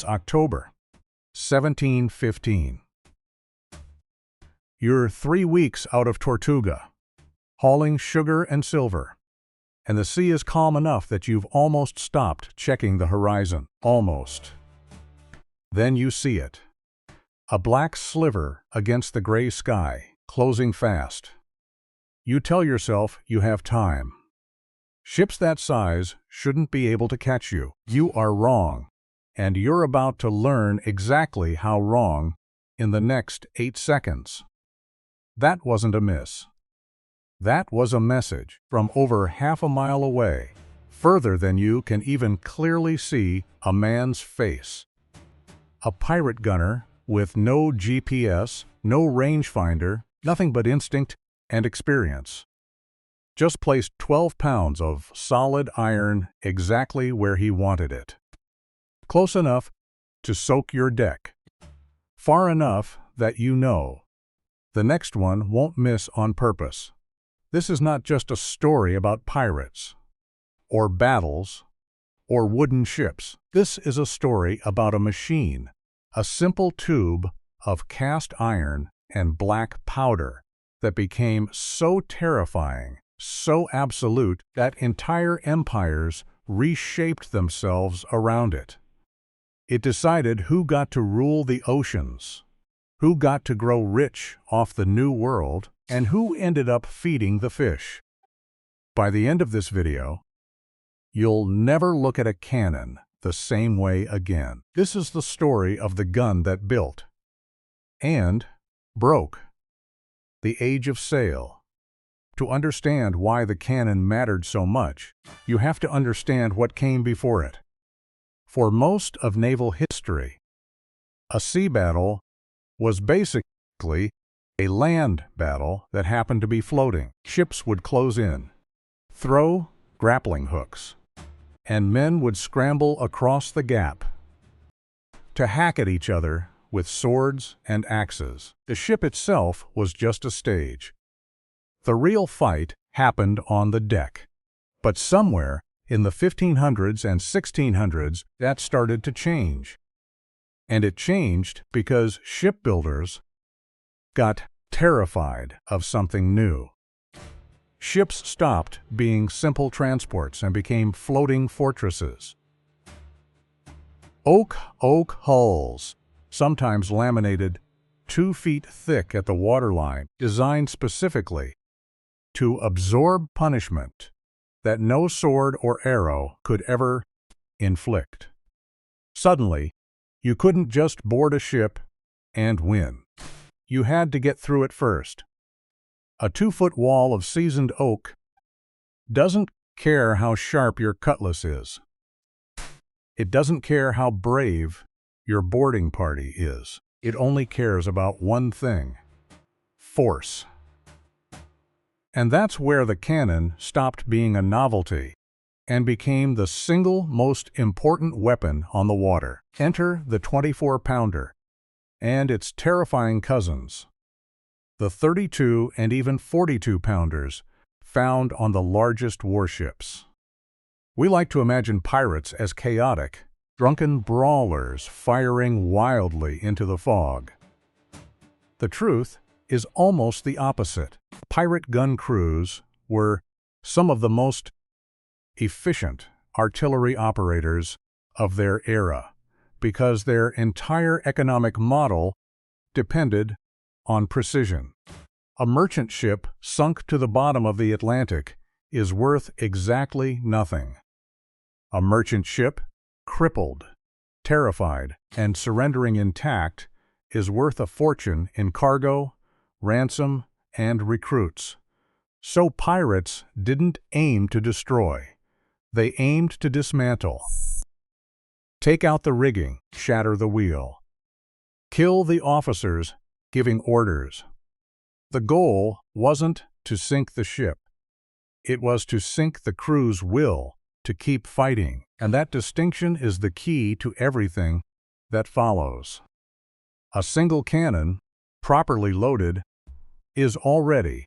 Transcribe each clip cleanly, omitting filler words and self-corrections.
It's October 1715. You're 3 weeks out of Tortuga, hauling sugar and silver, and the sea is calm enough that you've almost stopped checking the horizon. Almost. Then you see it. A black sliver against the gray sky, closing fast. You tell yourself you have time. Ships that size shouldn't be able to catch you. You are wrong, and you're about to learn exactly how wrong in the next 8 seconds. That wasn't a miss. That was a message from over half a mile away, further than you can even clearly see a man's face. A pirate gunner with no GPS, no rangefinder, nothing but instinct and experience. Just placed 12 pounds of solid iron exactly where he wanted it. Close enough to soak your deck. Far enough that you know the next one won't miss on purpose. This is not just a story about pirates, or battles, or wooden ships. This is a story about a machine, a simple tube of cast iron and black powder that became so terrifying, so absolute, that entire empires reshaped themselves around it. It decided who got to rule the oceans, who got to grow rich off the new world, and who ended up feeding the fish. By the end of this video, you'll never look at a cannon the same way again. This is the story of the gun that built and broke the age of sail. To understand why the cannon mattered so much, you have to understand what came before it. For most of naval history, a sea battle was basically a land battle that happened to be floating. Ships would close in, throw grappling hooks, and men would scramble across the gap to hack at each other with swords and axes. The ship itself was just a stage. The real fight happened on the deck. But somewhere in the 1500s and 1600s, that started to change. And it changed because shipbuilders got terrified of something new. Ships stopped being simple transports and became floating fortresses. Oak hulls, sometimes laminated 2 feet thick at the waterline, designed specifically to absorb punishment that no sword or arrow could ever inflict. Suddenly, you couldn't just board a ship and win. You had to get through it first. A 2-foot wall of seasoned oak doesn't care how sharp your cutlass is. It doesn't care how brave your boarding party is. It only cares about one thing: force. And that's where the cannon stopped being a novelty and became the single most important weapon on the water. Enter the 24-pounder and its terrifying cousins, the 32 and even 42-pounders found on the largest warships. We like to imagine pirates as chaotic, drunken brawlers firing wildly into the fog. The truth is almost the opposite. Pirate gun crews were some of the most efficient artillery operators of their era because their entire economic model depended on precision. A merchant ship sunk to the bottom of the Atlantic is worth exactly nothing. A merchant ship crippled, terrified, and surrendering intact is worth a fortune in cargo, ransom, and recruits. So pirates didn't aim to destroy. They aimed to dismantle. Take out the rigging, shatter the wheel. Kill the officers giving orders. The goal wasn't to sink the ship. It was to sink the crew's will to keep fighting, and that distinction is the key to everything that follows. A single cannon, properly loaded, is already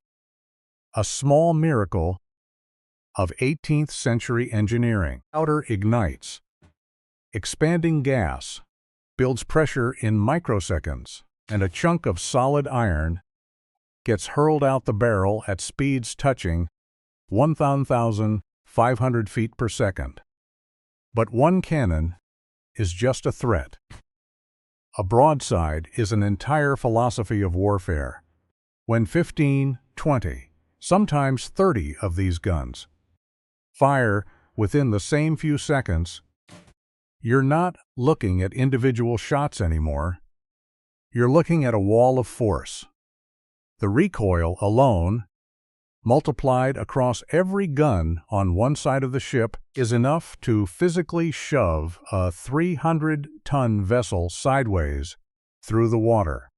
a small miracle of 18th century engineering. Powder ignites, expanding gas builds pressure in microseconds, and a chunk of solid iron gets hurled out the barrel at speeds touching 1,500 feet per second. But one cannon is just a threat. A broadside is an entire philosophy of warfare. When 15, 20, sometimes 30 of these guns fire within the same few seconds, you're not looking at individual shots anymore. You're looking at a wall of force. The recoil alone, multiplied across every gun on one side of the ship, is enough to physically shove a 300-ton vessel sideways through the water.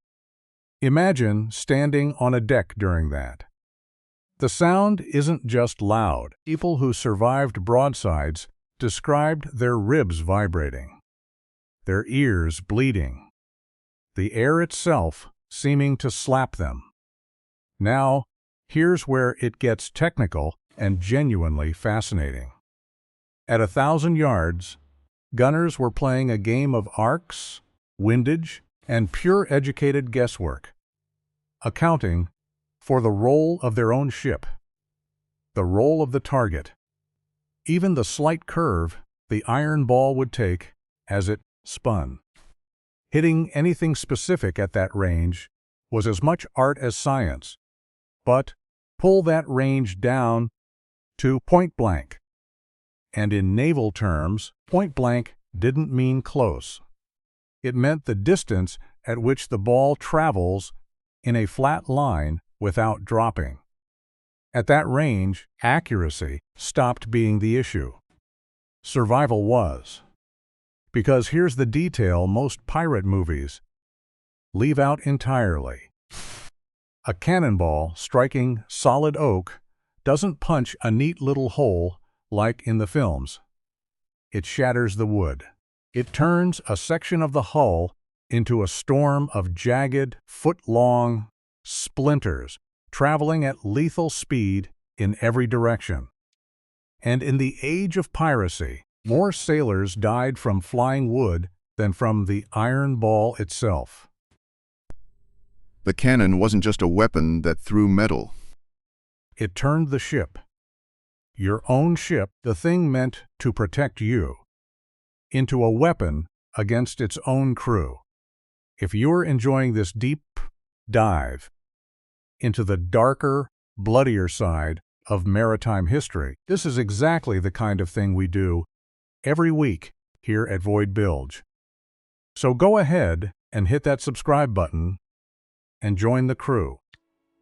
Imagine standing on a deck during that. The sound isn't just loud. People who survived broadsides described their ribs vibrating, their ears bleeding, the air itself seeming to slap them. Now, here's where it gets technical and genuinely fascinating. At 1,000 yards, gunners were playing a game of arcs, windage, and pure educated guesswork, accounting for the roll of their own ship, the roll of the target, even the slight curve the iron ball would take as it spun. Hitting anything specific at that range was as much art as science, but pull that range down to point blank. And in naval terms, point blank didn't mean close. It meant the distance at which the ball travels in a flat line without dropping. At that range, accuracy stopped being the issue. Survival was. Because here's the detail most pirate movies leave out entirely. A cannonball striking solid oak doesn't punch a neat little hole like in the films. It shatters the wood. It turns a section of the hull into a storm of jagged, foot-long splinters, traveling at lethal speed in every direction. And in the age of piracy, more sailors died from flying wood than from the iron ball itself. The cannon wasn't just a weapon that threw metal. It turned the ship, your own ship, the thing meant to protect you, into a weapon against its own crew. If you're enjoying this deep dive into the darker, bloodier side of maritime history, this is exactly the kind of thing we do every week here at Void Bilge. So go ahead and hit that subscribe button and join the crew.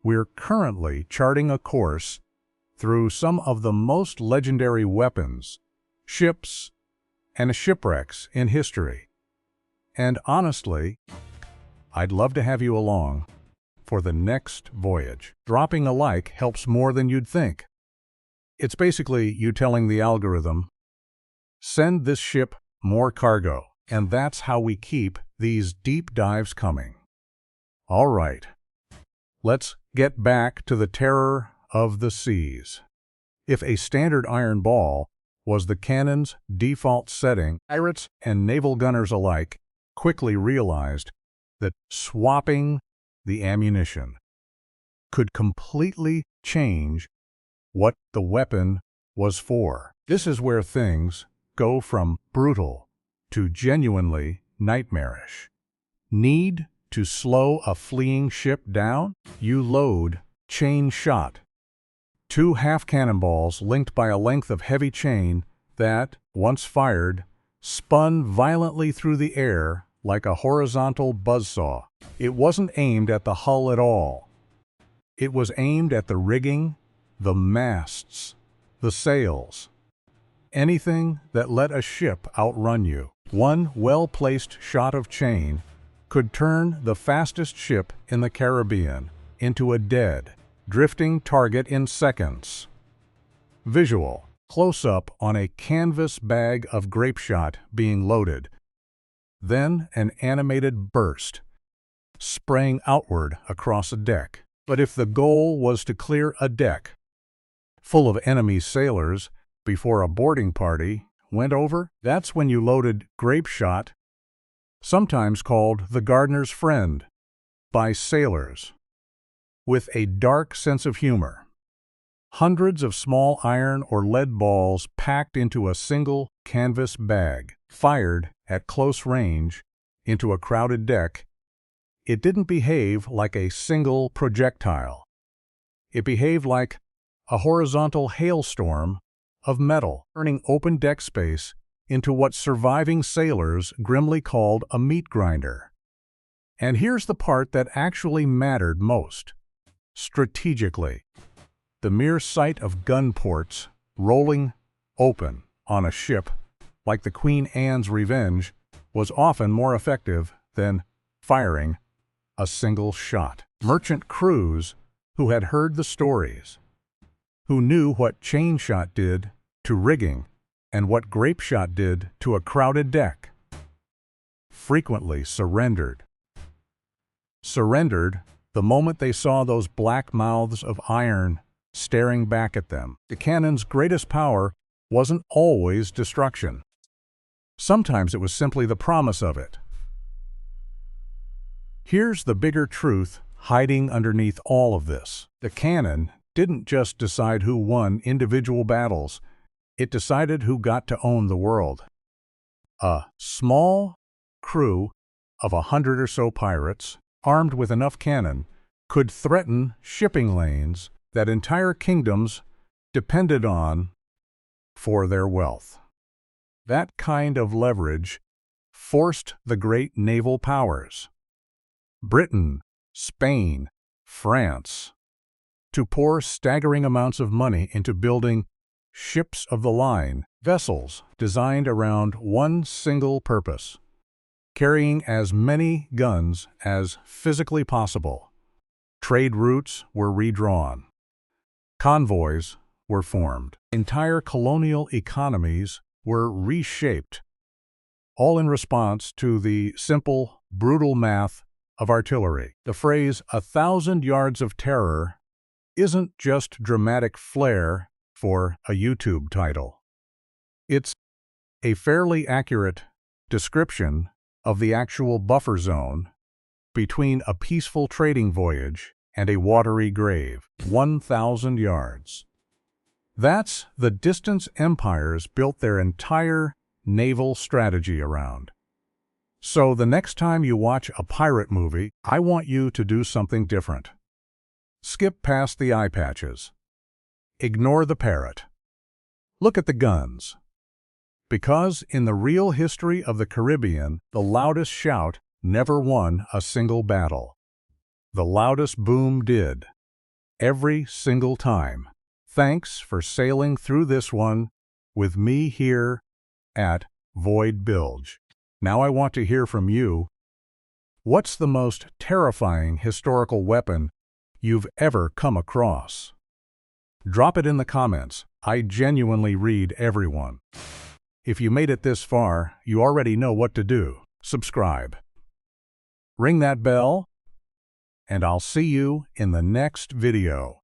We're currently charting a course through some of the most legendary weapons, ships, and shipwrecks in history. And honestly, I'd love to have you along for the next voyage. Dropping a like helps more than you'd think. It's basically you telling the algorithm, send this ship more cargo, and that's how we keep these deep dives coming. All right, let's get back to the terror of the seas. If a standard iron ball was the cannon's default setting, pirates and naval gunners alike quickly realized that swapping the ammunition could completely change what the weapon was for. This is where things go from brutal to genuinely nightmarish. Need to slow a fleeing ship down? You load chain shot. 2 half cannonballs linked by a length of heavy chain that, once fired, spun violently through the air like a horizontal buzzsaw. It wasn't aimed at the hull at all. It was aimed at the rigging, the masts, the sails, anything that let a ship outrun you. One well-placed shot of chain could turn the fastest ship in the Caribbean into a dead, drifting target in seconds. Visual: close-up on a canvas bag of grape shot being loaded. Then an animated burst, spraying outward across a deck. But if the goal was to clear a deck full of enemy sailors before a boarding party went over, that's when you loaded grape shot sometimes called the gardener's friend by sailors, with a dark sense of humor. Hundreds of small iron or lead balls packed into a single canvas bag, fired at close range into a crowded deck. It didn't behave like a single projectile. It behaved like a horizontal hailstorm of metal, turning open deck space into what surviving sailors grimly called a meat grinder. And here's the part that actually mattered most. Strategically, the mere sight of gun ports rolling open on a ship like the Queen Anne's Revenge was often more effective than firing a single shot. Merchant crews who had heard the stories, who knew what chain shot did to rigging and what grape shot did to a crowded deck, frequently surrendered. Surrendered the moment they saw those black mouths of iron staring back at them. The cannon's greatest power wasn't always destruction. Sometimes it was simply the promise of it. Here's the bigger truth hiding underneath all of this. The cannon didn't just decide who won individual battles, it decided who got to own the world. A small crew of 100 or so pirates, armed with enough cannon, could threaten shipping lanes that entire kingdoms depended on for their wealth. That kind of leverage forced the great naval powers, Britain, Spain, France, to pour staggering amounts of money into building ships of the line, vessels designed around one single purpose, carrying as many guns as physically possible. Trade routes were redrawn. Convoys were formed. Entire colonial economies were reshaped, all in response to the simple, brutal math of artillery. The phrase, 1,000 yards of terror, isn't just dramatic flair for a YouTube title. It's a fairly accurate description of the actual buffer zone between a peaceful trading voyage and a watery grave. 1,000 yards. That's the distance empires built their entire naval strategy around. So the next time you watch a pirate movie, I want you to do something different. Skip past the eye patches. Ignore the parrot. Look at the guns. Because in the real history of the Caribbean, the loudest shout never won a single battle. The loudest boom did. Every single time. Thanks for sailing through this one with me here at Void Bilge. Now I want to hear from you. What's the most terrifying historical weapon you've ever come across? Drop it in the comments. I genuinely read everyone. If you made it this far, you already know what to do. Subscribe. Ring that bell, and I'll see you in the next video.